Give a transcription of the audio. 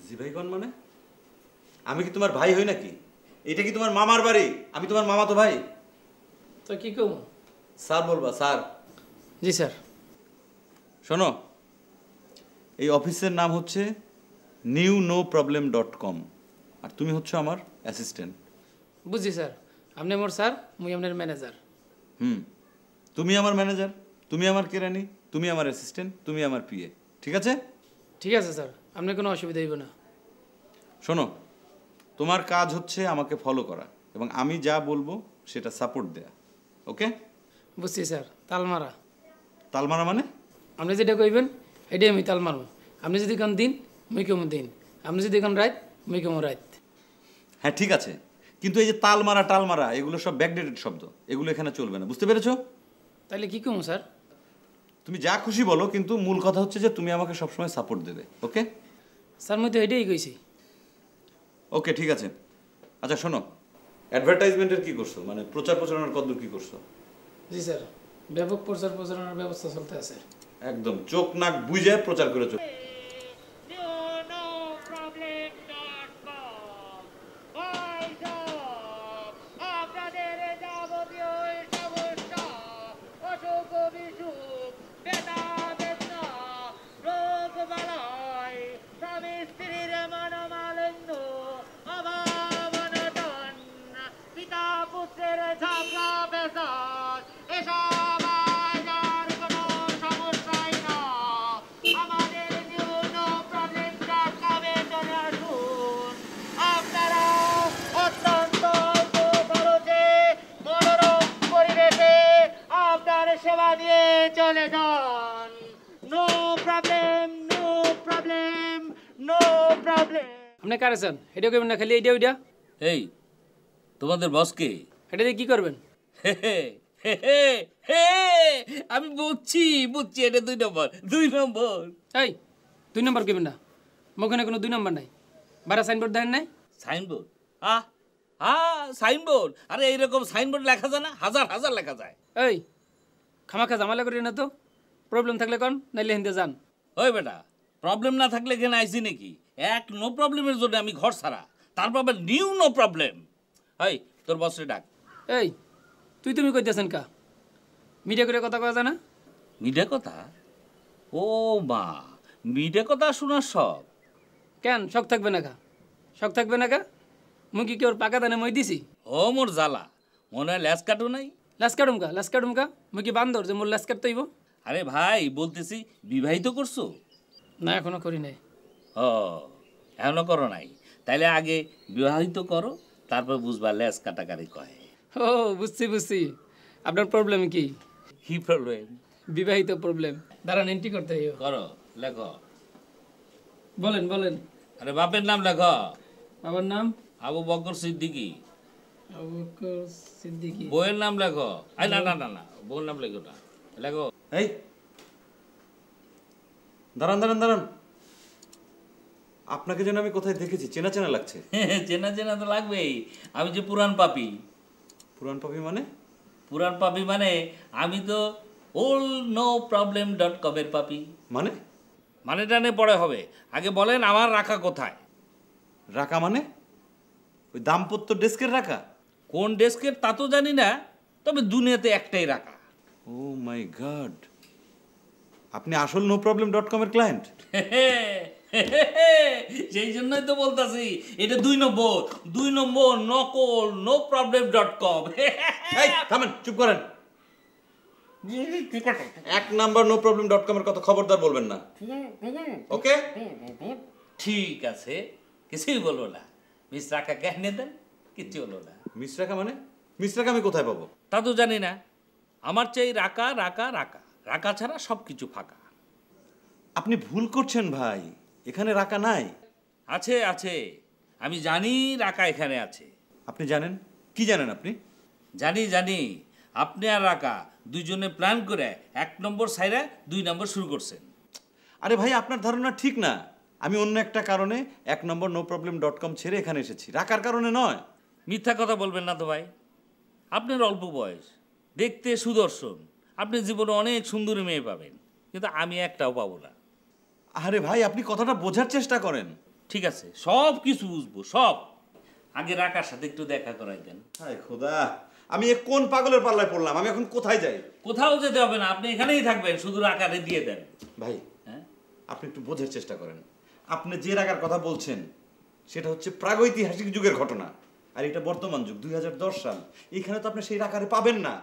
জি ভাই কোন মানে? আমি কি তোমার ভাই হই নাকি? এটা কি তোমার মামার বাড়ি? আমি তোমার মামা তো ভাই। তো কি কম? স্যার বলবা স্যার। জি স্যার। শোনো, এই অফিসের নাম হচ্ছে newnoproblem.com আর তুমি হচ্ছে আমার অ্যাসিস্ট্যান্ট। বুঝছি স্যার, আপনি মোর স্যার, মুই আপনার ম্যানেজার। তুমি আমার ম্যানেজার, তুমি আমার কেরানি, তুমি আমার অ্যাসিস্ট্যান্ট, তুমি আমার পিএ। ঠিক আছে? ঠিক আছে স্যার, আপনার কোনো অসুবিধা হইব না। শোনো, তোমার কাজ হচ্ছে আমাকে ফলো করা এবং আমি যা বলবো সেটা সাপোর্ট দেয়া। ওকে? বুঝছি স্যার, তাল মারা। তাল মারা মানে? আপনি যেটা কইবেন এটাই আমি তাল মারব। আপনি যদি কোন দিন মুই কেমন দিন, আপনি যদি কোন রাত মুই কেমন রাত। হ্যাঁ ঠিক আছে, কিন্তু এই যে তাল মারা টাল মারা এগুলো সব ব্যাকডেটেড শব্দ, এগুলো এখানে চলবে না। বুঝতে পেরেছো? তাহলে কি কমু স্যার? তুমি যা খুশি বলো, কিন্তু মূল কথা হচ্ছে যে তুমি আমাকে সবসময় সাপোর্ট দেবে। ওকে? স্যার মুই তো এটাই কইছি। ওকে ঠিক আছে। আচ্ছা শোনো, অ্যাডভার্টাইজমেন্টের কি করছো, মানে প্রচার প্রচারণার কতদূর কি করছো? জি স্যার, ব্যাপক প্রচার প্রচারণার ব্যবস্থা চলতে আছে। একদম চোখ নাক বুঝে প্রচার করেছো। চলে যান। No problem, no problem, no problem. আপনি কার আছেন এটা কইবেন না, খালি এইটা ওইটা। এই তোমাদের বসকে? এটা দিয়ে কি করবেন? আমি বুঝছি বুঝছি, এটা 2 নম্বর 2 নম্বর। এই 2 নম্বর কইবেন না, মোখানে কোনো 2 নম্বর নাই। বারা সাইনবোর্ড দেন নাই? সাইনবোর্ড? সাইনবোর্ড? আরে এইরকম সাইনবোর্ড লেখা যায় না? হাজার হাজার লেখা যায়। এই খামাখা ঝামেলা করি না তো। প্রবলেম থাকলে কোন, নাইলে হিন্দে যান। ওই বেটা, প্রবলেম না থাকলে এখানে আইসি নাকি? এক নো প্রবলেমের জন্য আমি ঘর ছাড়া, তারপর আবার নিউ নো প্রবলেম। এই তোর বসরে ডাক। এই তুমি কইতেছেন কা? মিডিয়া করে কথা কয়া যায় না? মিডিয়া কথা? ও মা, মিডিয়া কথা শোনার সব? কেন শখ থাকবে না কা? শখ থাকবে না কা? মুই কি ওর পাকা দানে মই দিছি? ও মোর জ্বালা, মনে হয় ল্যাস কাটু নাই? লাস কাটুম কা? মুই কি বান্দর যে মোর লাস কাটতে হইব? আরে ভাই বলতেছি, বিবাহিত করছো? না এখনো করি নাই। ও এখনো করো নাই? তাইলে আগে বিবাহিত করো, তারপর বুঝবা ল্যাস কাটাকারি কয়। ও বুঝছি। আপনার প্রবলেম কি? কি প্রবলেম? বিবাহিত প্রবলেম। দাঁড়ান এন্ট্রি করতে হইব। করো, লেখো। বলেন। আরে বাপের নাম লেখো। বাবার নাম? আবু বকর সিদ্দিকী। আবু বকর সিদ্দিকী। বউয়ের নাম লেখো। আই না, বউয়ের নাম লেখো না, লেখো। এই দাঁড়ান, আপনাকে যেন আমি কোথায় দেখেছি, চেনা চেনা লাগছে। চেনা চেনা তো লাগবেই, আমি যে পুরান পাপি। পুরান পাপি মানে? পুরান পাপি মানে আমি তো allnoproblem.com এর পাপি। মানে টানে পড়ে হবে। আগে বলেন আমার রাখা কোথায়? রাখা মানে ওই দাম্পত্য ডেস্কের রাখা? কোন ডেস্কের তা তো জানি না, তবে দুনিয়াতে একটাই রাখা। ও মাই গড, আপনি আসল noproblem.com এর ক্লায়েন্ট? সেই জন্যই তো বলতাছি এটা 2 নম্বর নকল noproblem.com। এই থামেন, চুপ করেন। 1 নাম্বার noproblem.com এর কথা খবরদার বলবেন না। ওকে? ঠিক আছে, কিছুই বলবো না। মিস রাখা কেন দেন, কিছু হলো না। মিস রাখা মানে? মিস রাখা আমি কোথায় পাবো? তা তো জানি না। আমার চাই রাখা ছাড়া সব কিছু ফাঁকা। আপনি ভুল করছেন ভাই, এখানে রাখা নাই। আছে, আমি জানি রাখা এখানে আছে। আপনি জানেন? কি জানেন আপনি? জানি আপনি আর রাখা দুইজনে প্ল্যান করে 1 নম্বর সাইরা 2 নম্বর শুরু করছেন। আরে ভাই, আপনার ধারণা ঠিক না। আমি অন্য একটা কারণে 1 নম্বর noproblem.com ছেড়ে এখানে এসেছি, রাখার কারণে নয়। মিথ্যা কথা বলবেন না তো ভাই। আপনার অল্প বয়স, দেখতে সুদর্শন, আপনি জীবনে অনেক সুন্দরী মেয়ে পাবেন, কিন্তু আমি একটাও পাবো না। আরে ভাই, আপনি কথাটা বোঝার চেষ্টা করেন। ঠিক আছে, সব কিছু বুঝবো, সব। আগে রাকার সাথে একটু দেখা করাই দেন। হায় খোদা, আমি এ কোন পাগলের পাল্লায় পড়লাম? আমি এখন কোথায় যাই? কোথাও যেতে হবে না, আপনি এখানেই থাকবেন, শুধু রাকারে দিয়ে দেন। ভাই, হ্যাঁ, আপনি একটু বোঝার চেষ্টা করেন। আপনি যে রাগার কথা বলছেন সেটা হচ্ছে প্রাগৈতিহাসিক যুগের ঘটনা, আর এটা বর্তমান যুগ 2010 সাল। এখানে তো আপনি সেই রাগারে পাবেন না।